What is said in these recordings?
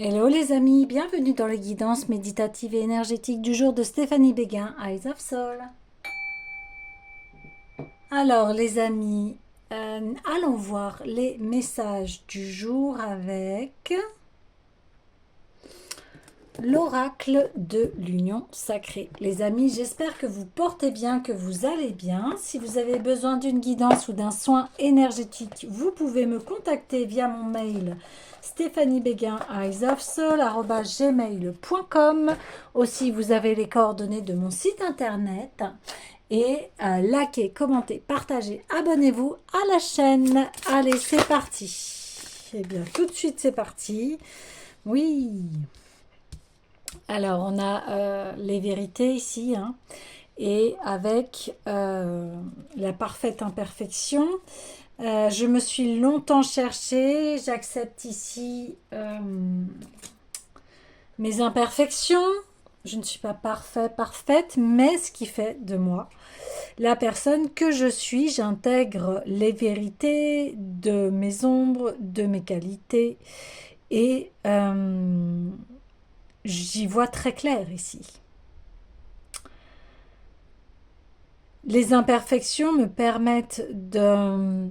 Hello les amis, bienvenue dans les guidances méditatives et énergétiques du jour de Stéphanie Béguin, Eyes of Soul. Alors les amis, allons voir les messages du jour avec l'oracle de l'union sacrée. Les amis, j'espère que vous portez bien, que vous allez bien. Si vous avez besoin d'une guidance ou d'un soin énergétique, vous pouvez me contacter via mon mail stephaniebéguin@gmail.com. Aussi, vous avez les coordonnées de mon site internet. Et likez, commentez, partagez, abonnez-vous à la chaîne. Allez, c'est parti. Eh bien, tout de suite, c'est parti. Oui. Alors, on a les vérités ici, hein, et avec la parfaite imperfection. Je me suis longtemps cherchée, j'accepte ici mes imperfections. Je ne suis pas parfaite, mais ce qui fait de moi la personne que je suis, j'intègre les vérités de mes ombres, de mes qualités, et j'y vois très clair ici. Les imperfections me permettent de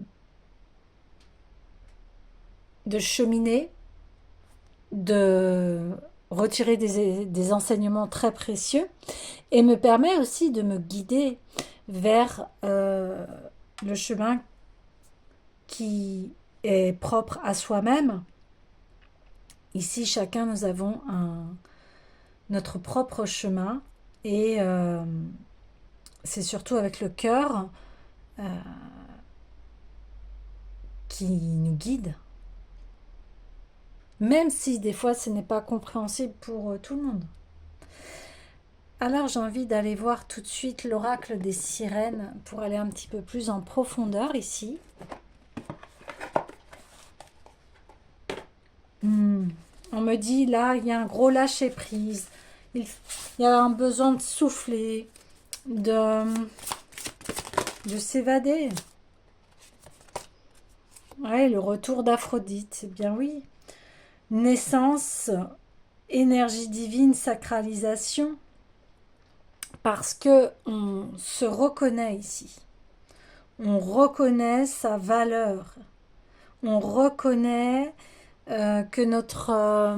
cheminer, de retirer des enseignements très précieux et me permet aussi de me guider vers le chemin qui est propre à soi-même. Ici, chacun, nous avons notre propre chemin et c'est surtout avec le cœur qui nous guide. Même si des fois ce n'est pas compréhensible pour tout le monde. Alors j'ai envie d'aller voir tout de suite l'oracle des sirènes pour aller un petit peu plus en profondeur ici. On me dit là, il y a un gros lâcher prise. Il y a un besoin de souffler, de s'évader. Ouais, le retour d'Aphrodite, eh bien oui. Naissance, énergie divine, sacralisation. Parce que on se reconnaît ici. On reconnaît sa valeur. On reconnaît que notre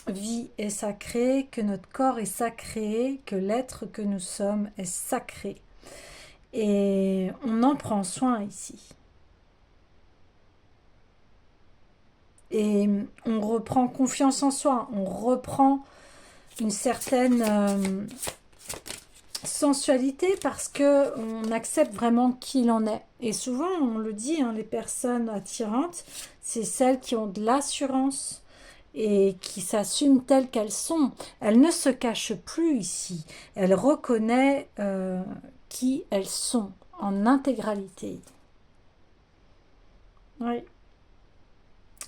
vie est sacrée, que notre corps est sacré, que l'être que nous sommes est sacré. Et on en prend soin ici. Et on reprend confiance en soi, on reprend une certaine sensualité parce que on accepte vraiment qui l'on est. Et souvent, on le dit, hein, les personnes attirantes, c'est celles qui ont de l'assurance et qui s'assument telles qu'elles sont. Elles ne se cachent plus ici. Elles reconnaissent qui elles sont en intégralité. Oui.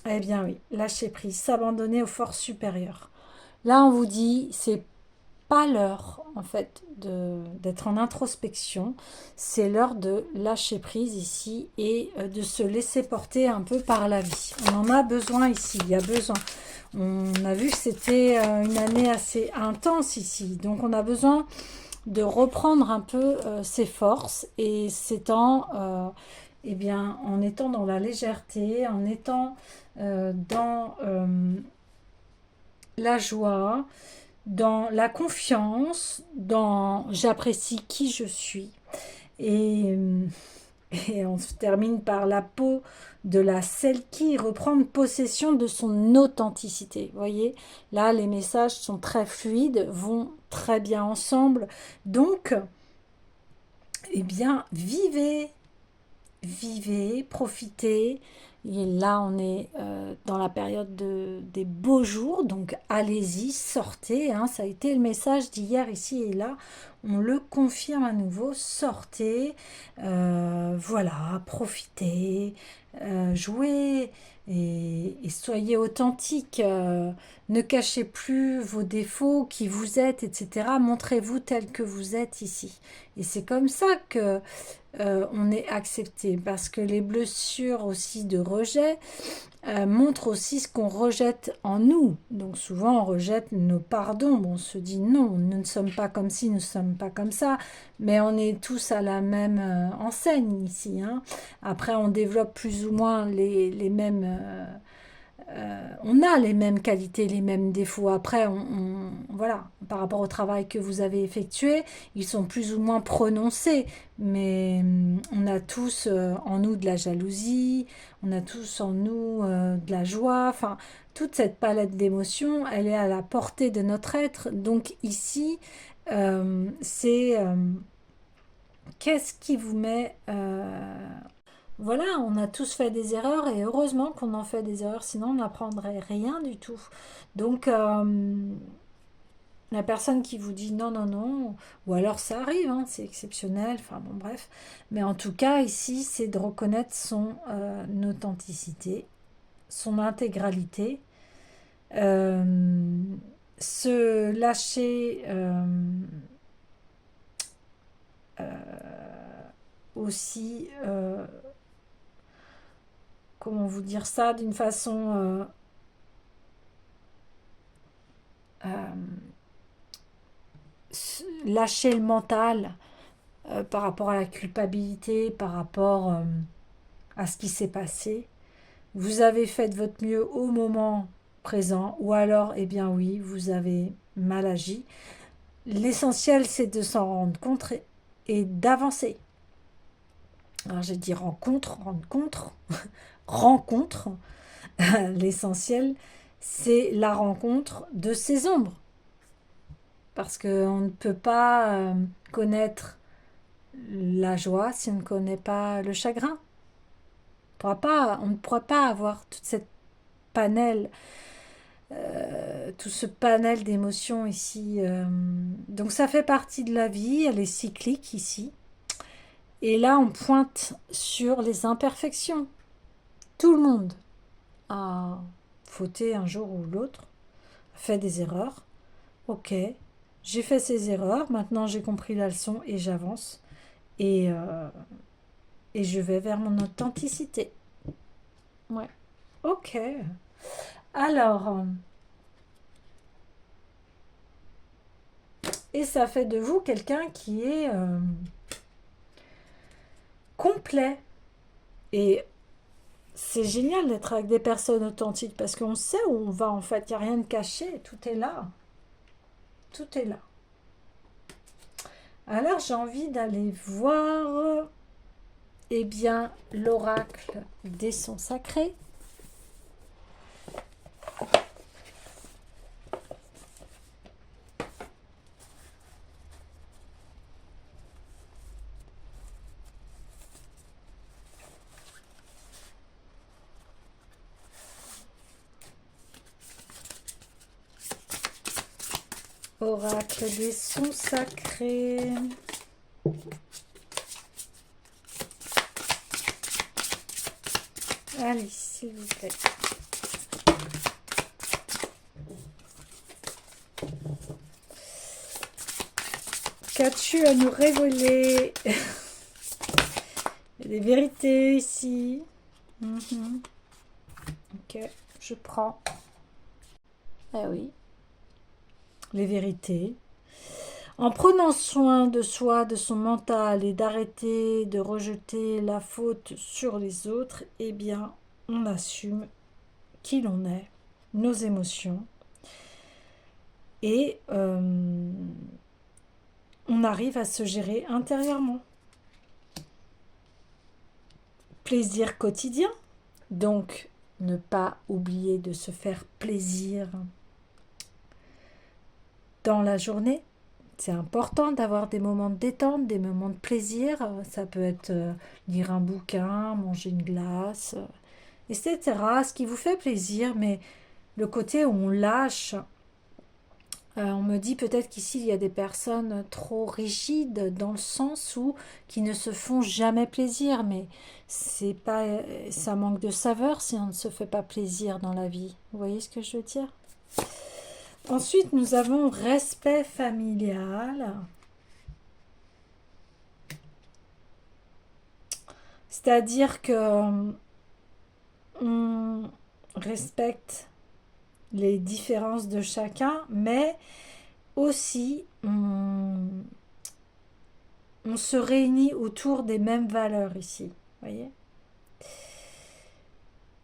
Eh bien oui, lâcher prise, s'abandonner aux forces supérieures. Là, on vous dit, c'est pas l'heure en fait d'être en introspection, c'est l'heure de lâcher prise ici et de se laisser porter un peu par la vie. On en a besoin ici, il y a besoin. On a vu que c'était une année assez intense ici, donc on a besoin de reprendre un peu ses forces et ses temps, eh bien, en étant dans la légèreté, en étant dans la joie, dans la confiance, dans j'apprécie qui je suis. Et, et on se termine par la peau de la Selkie, reprendre possession de son authenticité. Vous voyez, là, les messages sont très fluides, vont très bien ensemble. Donc, eh bien, vivez, profitez. Et là, on est dans la période des beaux jours, donc allez-y, sortez. Hein, ça a été le message d'hier ici et là. On le confirme à nouveau, sortez, voilà, profitez, jouez et soyez authentique. Ne cachez plus vos défauts, qui vous êtes, etc. Montrez-vous tel que vous êtes ici. Et c'est comme ça que on est accepté parce que les blessures aussi de rejet, montre aussi ce qu'on rejette en nous. Donc souvent on rejette nos parts d'ombre, on se dit non, nous ne sommes pas comme ci, nous ne sommes pas comme ça, mais on est tous à la même enseigne ici, hein. Après on développe plus ou moins les mêmes... on a les mêmes qualités, les mêmes défauts. Après, voilà, par rapport au travail que vous avez effectué, ils sont plus ou moins prononcés. Mais on a tous en nous de la jalousie, on a tous en nous de la joie. Enfin, toute cette palette d'émotions, elle est à la portée de notre être. Donc ici, c'est qu'est-ce qui vous met voilà, on a tous fait des erreurs et heureusement qu'on en fait des erreurs, sinon on n'apprendrait rien du tout. Donc, la personne qui vous dit non, non, non, ou alors ça arrive, hein, c'est exceptionnel, enfin bon, bref. Mais en tout cas, ici, c'est de reconnaître son authenticité, son intégralité, euh, se lâcher aussi, comment vous dire ça, d'une façon euh, lâcher le mental par rapport à la culpabilité, par rapport à ce qui s'est passé. Vous avez fait de votre mieux au moment présent, ou alors, eh bien oui, vous avez mal agi. L'essentiel, c'est de s'en rendre compte et d'avancer. Alors j'ai dit rencontre. L'essentiel, c'est la rencontre de ses ombres. Parce qu'on ne peut pas connaître la joie si on ne connaît pas le chagrin. On ne pourra pas avoir toute cette panel, tout ce panel d'émotions ici. Donc ça fait partie de la vie, elle est cyclique ici. Et là, on pointe sur les imperfections. Tout le monde a fauté un jour ou l'autre, fait des erreurs. Ok, j'ai fait ces erreurs, maintenant j'ai compris la leçon et j'avance. Et je vais vers mon authenticité. Ouais. Ok. Alors, et ça fait de vous quelqu'un qui est complet. Et c'est génial d'être avec des personnes authentiques parce qu'on sait où on va en fait. Il n'y a rien de caché. Tout est là. Tout est là. Alors, j'ai envie d'aller voir, eh bien, l'oracle des sons sacrés. Oracle des sons sacrés. Allez, s'il vous plaît. Qu'as-tu à nous révéler? Il y a des vérités ici. Ok, je prends. Ah oui, les vérités. En prenant soin de soi, de son mental et d'arrêter de rejeter la faute sur les autres, eh bien, on assume qui l'on est, nos émotions, et on arrive à se gérer intérieurement. Plaisir quotidien, donc ne pas oublier de se faire plaisir dans la journée. C'est important d'avoir des moments de détente, des moments de plaisir. Ça peut être lire un bouquin, manger une glace, etc. Ce qui vous fait plaisir, mais le côté où on lâche. On me dit peut-être qu'ici il y a des personnes trop rigides dans le sens où qui ne se font jamais plaisir, mais c'est pas, ça manque de saveur si on ne se fait pas plaisir dans la vie. Vous voyez ce que je veux dire? Ensuite, nous avons respect familial. C'est-à-dire que on respecte les différences de chacun, mais aussi on se réunit autour des mêmes valeurs ici. Voyez,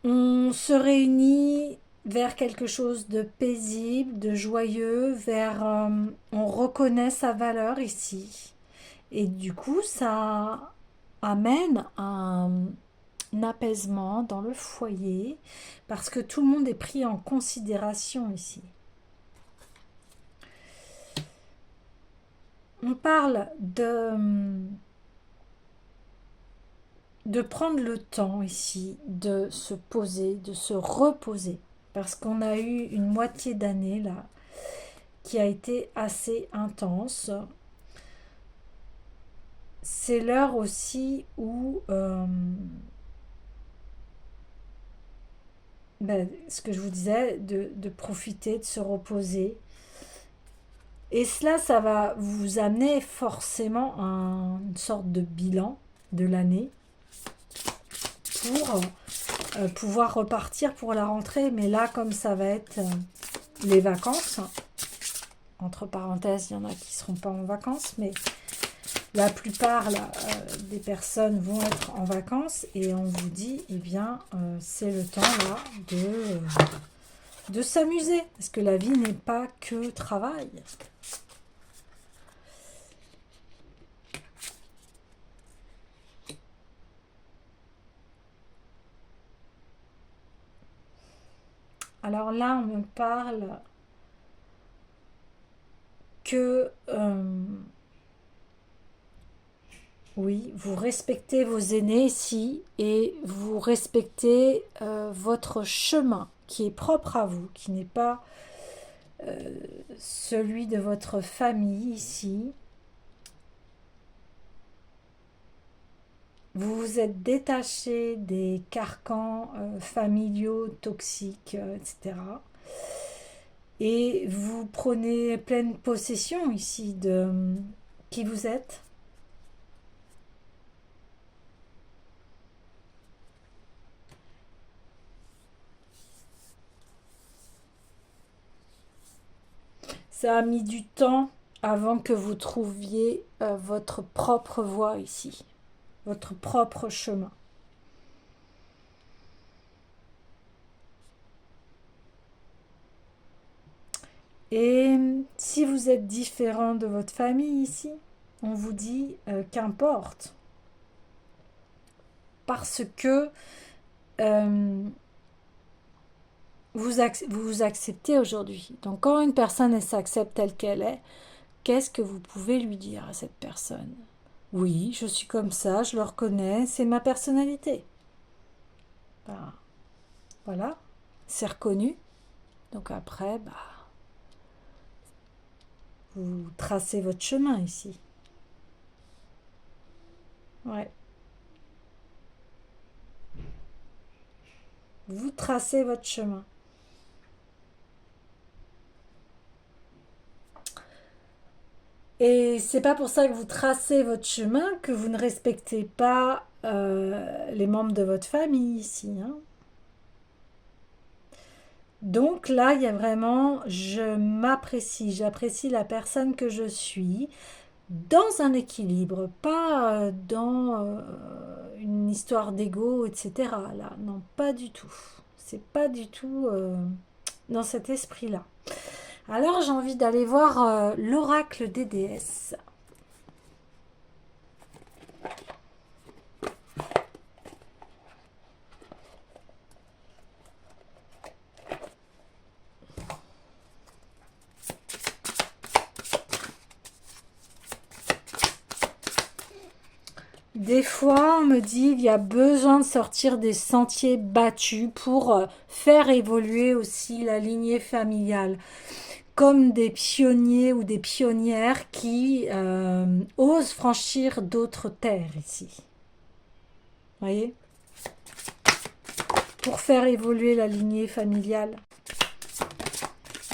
on se réunit vers quelque chose de paisible, de joyeux, vers on reconnaît sa valeur ici. Et du coup, ça amène un apaisement dans le foyer parce que tout le monde est pris en considération ici. On parle de prendre le temps ici, de se poser, de se reposer, parce qu'on a eu une moitié d'année là qui a été assez intense. C'est l'heure aussi où ce que je vous disais, de profiter, de se reposer. Et cela, ça va vous amener forcément à une sorte de bilan de l'année pour pouvoir repartir pour la rentrée. Mais là, comme ça va être les vacances, entre parenthèses, il y en a qui ne seront pas en vacances, mais la plupart là, des personnes vont être en vacances et on vous dit, eh bien, c'est le temps là de s'amuser, parce que la vie n'est pas que travail. Alors là, on me parle que oui, vous respectez vos aînés ici et vous respectez votre chemin qui est propre à vous, qui n'est pas celui de votre famille ici. Vous vous êtes détaché des carcans familiaux toxiques, etc. Et vous prenez pleine possession ici de qui vous êtes. Ça a mis du temps avant que vous trouviez votre propre voie ici, votre propre chemin. Et si vous êtes différent de votre famille ici, on vous dit qu'importe. Parce que vous vous acceptez aujourd'hui. Donc quand une personne elle s'accepte telle qu'elle est, qu'est-ce que vous pouvez lui dire à cette personne? Oui, je suis comme ça, je le reconnais, c'est ma personnalité. Ben, voilà, c'est reconnu. Donc après, vous tracez votre chemin ici. Ouais. Vous tracez votre chemin. Et c'est pas pour ça que vous tracez votre chemin que vous ne respectez pas les membres de votre famille ici. Hein. Donc là, il y a vraiment, je m'apprécie, j'apprécie la personne que je suis dans un équilibre, pas dans une histoire d'ego, etc. Là, non, pas du tout. C'est pas du tout dans cet esprit-là. Alors j'ai envie d'aller voir l'oracle des déesses. Des fois, on me dit qu'il y a besoin de sortir des sentiers battus pour faire évoluer aussi la lignée familiale, comme des pionniers ou des pionnières qui osent franchir d'autres terres ici. Vous voyez? Pour faire évoluer la lignée familiale.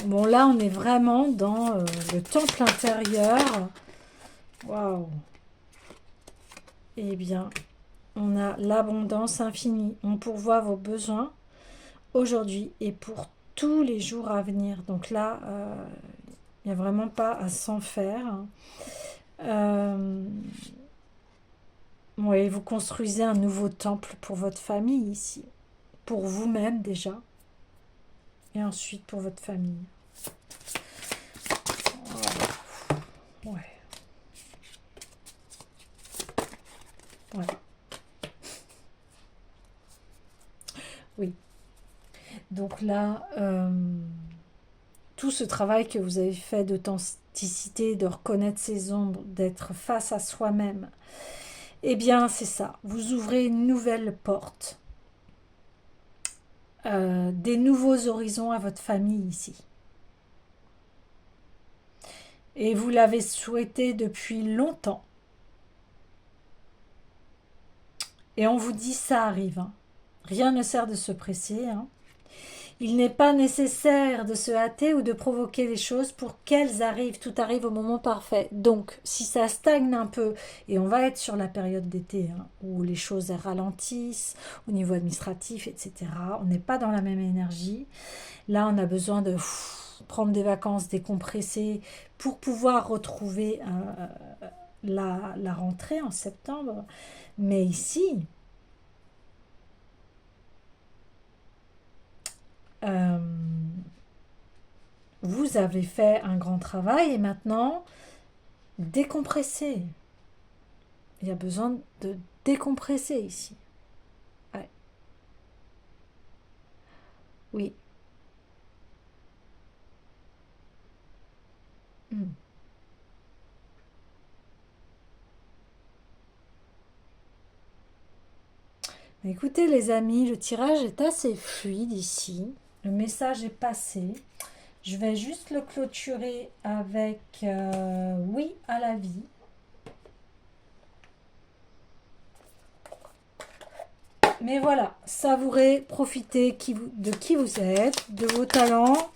Bon, là, on est vraiment dans le temple intérieur. Waouh! Eh bien, on a l'abondance infinie. On pourvoit vos besoins aujourd'hui et pour tous les jours à venir. Donc là, il n'y a vraiment pas à s'en faire. Oui, vous construisez un nouveau temple pour votre famille ici. Pour vous-même déjà. Et ensuite pour votre famille. Ouais. Ouais. Oui. Donc là, tout ce travail que vous avez fait d'authenticité, de reconnaître ses ombres, d'être face à soi-même, eh bien c'est ça. Vous ouvrez une nouvelle porte, des nouveaux horizons à votre famille ici. Et vous l'avez souhaité depuis longtemps. Et on vous dit ça arrive. Hein. Rien ne sert de se presser. Hein. Il n'est pas nécessaire de se hâter ou de provoquer les choses pour qu'elles arrivent. Tout arrive au moment parfait. Donc, si ça stagne un peu, et on va être sur la période d'été, hein, où les choses ralentissent au niveau administratif, etc., on n'est pas dans la même énergie. Là, on a besoin de prendre des vacances, décompresser, pour pouvoir retrouver la rentrée en septembre. Mais ici, euh, vous avez fait un grand travail et maintenant, décompresser. Il y a besoin de décompresser ici. Ouais. Oui. Hmm. Écoutez les amis, le tirage est assez fluide ici. Le message est passé. Je vais juste le clôturer avec oui à la vie. Mais voilà, savourez, profitez de qui vous êtes, de vos talents,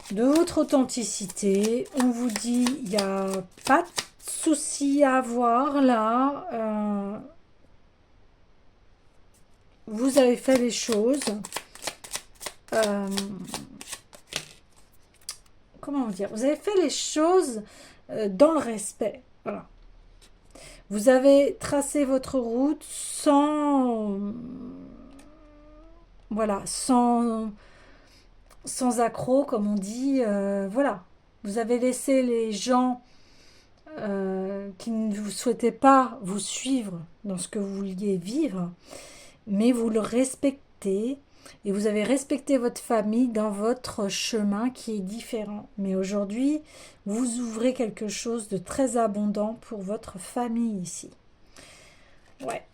de votre authenticité. On vous dit, il n'y a pas de souci à avoir là. Vous avez fait les choses. Comment vous dire? Vous avez fait les choses dans le respect. Voilà. Vous avez tracé votre route sans... Voilà, sans accroc, comme on dit. Voilà. Vous avez laissé les gens qui ne vous souhaitaient pas vous suivre dans ce que vous vouliez vivre, mais vous le respectez et vous avez respecté votre famille dans votre chemin qui est différent. Mais aujourd'hui, vous ouvrez quelque chose de très abondant pour votre famille ici. Ouais.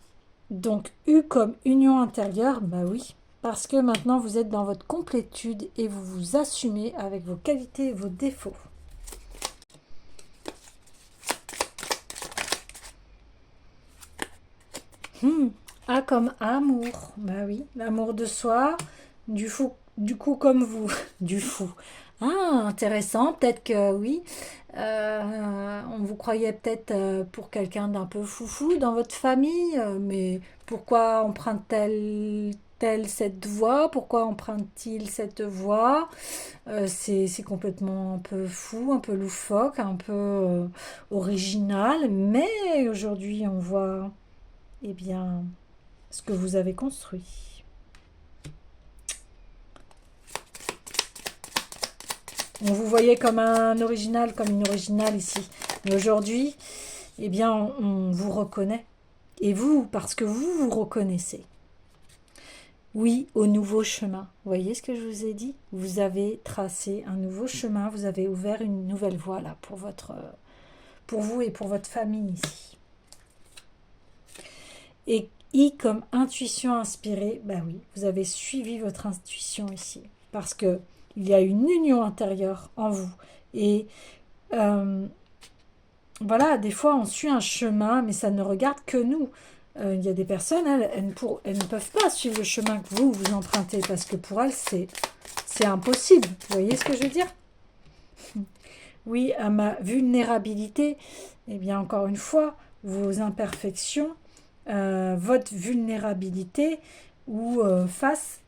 Donc, U comme union intérieure, bah oui, parce que maintenant vous êtes dans votre complétude et vous vous assumez avec vos qualités et vos défauts. A comme amour, bah oui, l'amour de soi, du fou, du coup comme vous, du fou. Ah, intéressant, peut-être que oui. On vous croyait peut-être pour quelqu'un d'un peu foufou dans votre famille, mais pourquoi emprunte-t-elle cette voie? Pourquoi emprunte-t-il cette voie? C'est complètement un peu fou, un peu loufoque, un peu original, mais aujourd'hui on voit, eh bien, ce que vous avez construit. On vous voyait comme un original, comme une originale ici. Mais aujourd'hui, eh bien, on vous reconnaît. Et vous, parce que vous vous reconnaissez. Oui, au nouveau chemin. Vous voyez ce que je vous ai dit? Vous avez tracé un nouveau chemin, vous avez ouvert une nouvelle voie là pour vous et pour votre famille ici. Et I comme intuition inspirée, ben oui, vous avez suivi votre intuition ici. Parce que il y a une union intérieure en vous. Et voilà, des fois on suit un chemin, mais ça ne regarde que nous. Il y a des personnes, elles ne peuvent pas suivre le chemin que vous empruntez, parce que pour elles, c'est impossible. Vous voyez ce que je veux dire? Oui, à ma vulnérabilité, eh bien encore une fois, vos imperfections, votre vulnérabilité ou face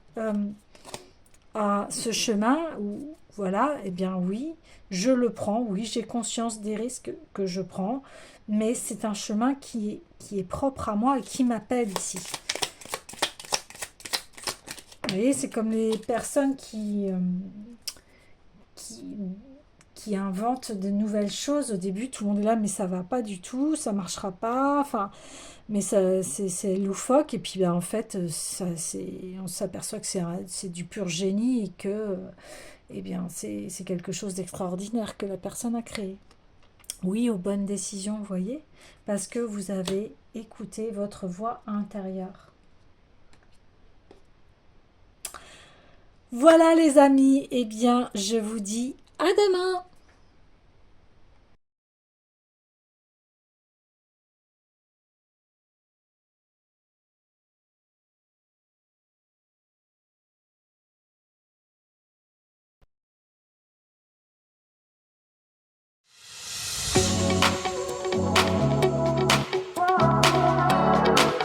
à ce chemin où, voilà, eh bien oui, je le prends, oui, j'ai conscience des risques que je prends, mais c'est un chemin qui est propre à moi et qui m'appelle ici. Vous voyez, c'est comme les personnes qui, qui inventent de nouvelles choses. Au début, tout le monde est là, mais ça va pas du tout, ça marchera pas, enfin, mais ça, c'est loufoque. Et puis, ben, en fait, on s'aperçoit que c'est du pur génie et que, eh bien, c'est quelque chose d'extraordinaire que la personne a créé. Oui, aux bonnes décisions, vous voyez, parce que vous avez écouté votre voix intérieure. Voilà les amis, eh bien je vous dis à demain.